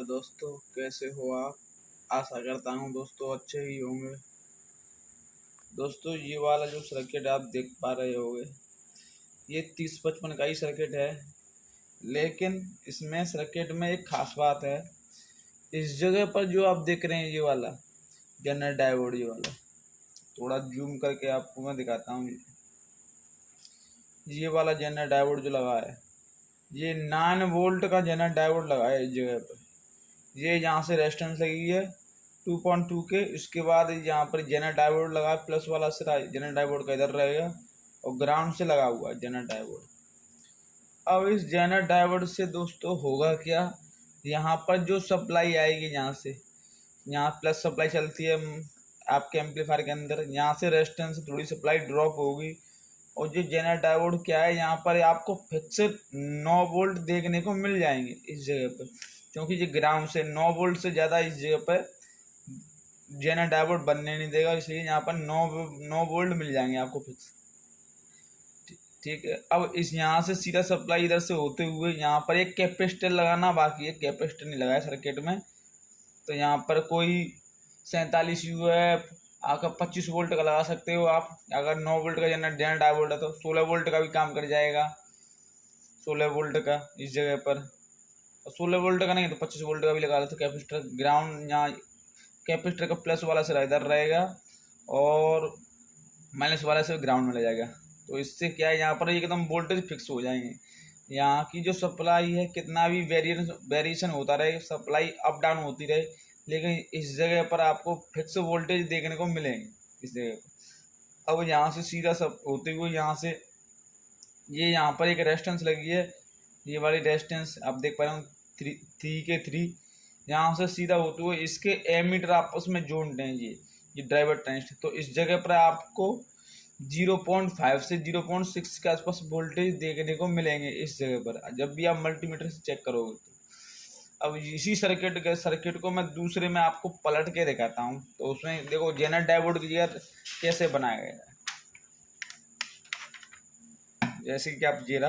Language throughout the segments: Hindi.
हेलो दोस्तों, कैसे हो आप। आशा करता हूँ दोस्तों अच्छे ही होंगे। दोस्तों ये वाला जो सर्किट आप देख पा रहे होंगे, ये 3055 का ही सर्किट है। लेकिन इसमें सर्किट में एक खास बात है। इस जगह पर जो आप देख रहे हैं, ये वाला जनरेटर डायोड, ये वाला थोड़ा जूम करके आपको मैं दिखाता हूँ। ये वाला जनरेटर डायोड जो लगा है, ये 9 वोल्ट का जनरेटर डायोड लगा है इस जगह पर। ये यहाँ से रेजिस्टेंस लगी है 2.2 के। इसके बाद यहाँ पर जनरेटर डायोड लगा है, प्लस वाला सिरा जनरेटर डायोड का इधर रहेगा और ग्राउंड से लगा हुआ है जनरेटर डायोड। अब इस जनरेटर डायोड से दोस्तों होगा क्या, यहाँ पर जो सप्लाई आएगी यहाँ से, यहाँ प्लस सप्लाई चलती है आपके एम्पलीफायर के अंदर, यहाँ से रेजिस्टेंस से थोड़ी सप्लाई ड्रॉप होगी। और जो जनरेटर डायोड क्या है, यहाँ पर आपको फिक्स 9 वोल्ट देखने को मिल जाएंगे इस जगह पर, क्योंकि ये ग्राउंड से 9 वोल्ट से ज़्यादा इस जगह पर जनरेटर डायोड बनने नहीं देगा, इसलिए यहाँ पर 9 वोल्ट मिल जाएंगे आपको फिक्स। ठीक है। अब इस यहाँ से सीधा सप्लाई इधर से होते हुए यहाँ पर एक कैपेसिटर लगाना बाकी है। कैपेसिटर नहीं लगाया सर्किट में, तो यहाँ पर कोई 47 UF आपका 25 वोल्ट का लगा सकते हो आप। अगर 9 वोल्ट का जनरेटर डायोड है तो 16 वोल्ट का भी काम कर जाएगा, 16 वोल्ट का इस जगह पर। 16 वोल्ट का नहीं तो 25 वोल्ट का भी लगा लो। तो कैपेसिटर ग्राउंड, यहाँ कैपेसिटर का प्लस वाला सिरा इधर रहेगा और माइनस वाला से ग्राउंड में ले जाएगा। तो इससे क्या है, यहाँ पर एकदम वोल्टेज फिक्स हो जाएंगे। यहाँ की जो सप्लाई है, कितना भी वेरिएशन होता रहे, सप्लाई अप डाउन होती रहे, लेकिन इस जगह पर आपको फिक्स वोल्टेज देखने को मिलेंगे इस जगह पर। अब यहाँ से सीधा सब होते हुए यहाँ से ये यहाँ पर एक रेजिस्टेंस लगी है, ये वाली रेजिस्टेंस आप देख पा रहे हो 3 यहाँ से सीधा होते हुए इसके एमीटर आपस में जोड़ते हैं ये ड्राइवर ट्रांजिस्टर। तो इस जगह पर आपको 0.5 से 0.6 के आसपास वोल्टेज देखने को मिलेंगे इस जगह पर, जब भी आप मल्टीमीटर से चेक करोगे तो। अब इसी सर्किट को मैं दूसरे में आपको पलट के दिखाता हूँ। तो उसमें देखो जनरेटर डायोड की जगह कैसे बनाया गया है। जैसे कि आप जीरा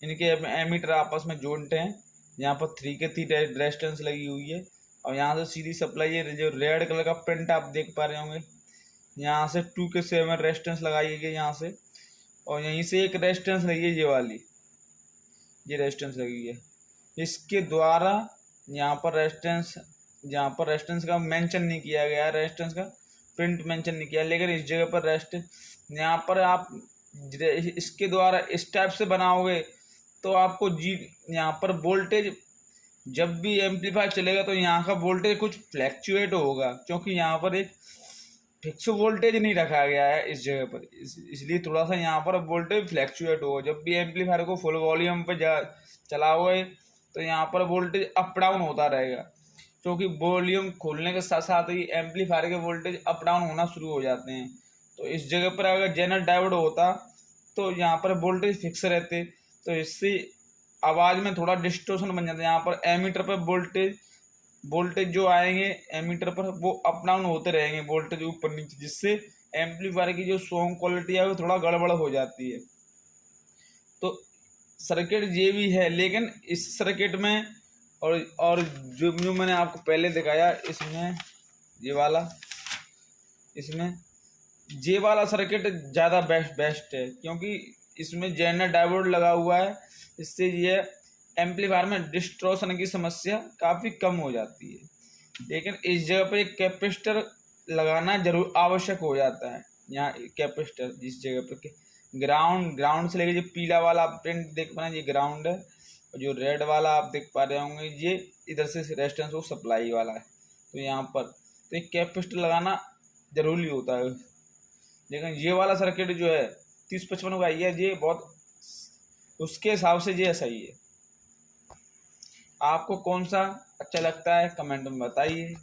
इनके एमीटर आपस में जोड़ते हैं, यहाँ पर 3 के 3 रेजिस्टेंस लगी हुई है और यहाँ से सीधी सप्लाई है। जो रेड कलर का प्रिंट आप देख पा रहे होंगे, यहाँ से 2 के 7 रेजिस्टेंस लगाई गई यहाँ से, और यहीं से एक रेजिस्टेंस लगी है, ये वाली ये रेजिस्टेंस लगी है। इसके द्वारा यहाँ पर रेजिस्टेंस का मेंशन नहीं किया गया, रेजिस्टेंस का प्रिंट मेंशन नहीं किया, लेकिन इस जगह पर यहाँ पर आप इसके द्वारा इस टाइप से बनाओगे तो आपको यहाँ पर वोल्टेज जब भी एम्पलीफायर चलेगा तो यहाँ का वोल्टेज कुछ फ्लैक्चुएट होगा, क्योंकि यहाँ पर एक फिक्स वोल्टेज नहीं रखा गया है इस जगह पर। इसलिए थोड़ा सा यहाँ पर वोल्टेज फ्लैक्चुएट होगा। जब भी एम्पलीफायर को फुल वॉल्यूम पे चलाओगे तो यहाँ पर वोल्टेज अप डाउन होता रहेगा, क्योंकि वॉल्यूम खोलने के साथ साथ ही एम्पलीफायर के वोल्टेज अप डाउन होना शुरू हो जाते हैं। तो इस जगह पर अगर जनरेटर डायोड होता तो यहाँ पर वोल्टेज फिक्स रहते, तो इससे आवाज़ में थोड़ा डिस्टोर्शन बन जाता है। यहाँ पर एमीटर पर वोल्टेज जो आएंगे एमीटर पर वो अप डाउन होते रहेंगे, वोल्टेज ऊपर नीचे, जिससे एम्पलीफायर की जो साउंड क्वालिटी है वो थोड़ा गड़बड़ हो जाती है। तो सर्किट ये भी है, लेकिन इस सर्किट में और जो मैंने आपको पहले दिखाया, इसमें ये वाला सर्किट ज़्यादा बेस्ट है, क्योंकि इसमें जनरेटर डायोड लगा हुआ है। इससे ये एम्पलीफायर में डिस्टॉर्शन की समस्या काफ़ी कम हो जाती है। लेकिन इस जगह पर एक कैपेसिटर लगाना जरूर आवश्यक हो जाता है। यहाँ कैपेसिटर जिस जगह पर ग्राउंड से लेके जो पीला वाला प्रिंट देख पा रहे हैं, ये ग्राउंड है, और जो रेड वाला आप देख पा रहे होंगे ये इधर से रेजिस्टेंस वो सप्लाई वाला है। तो यहाँ पर तो एक कैपेसिटर लगाना जरूरी होता है। लेकिन ये वाला सर्किट जो है 3055 का ये बहुत उसके हिसाब से ये सही है। आपको कौन सा अच्छा लगता है कमेंट में बताइए।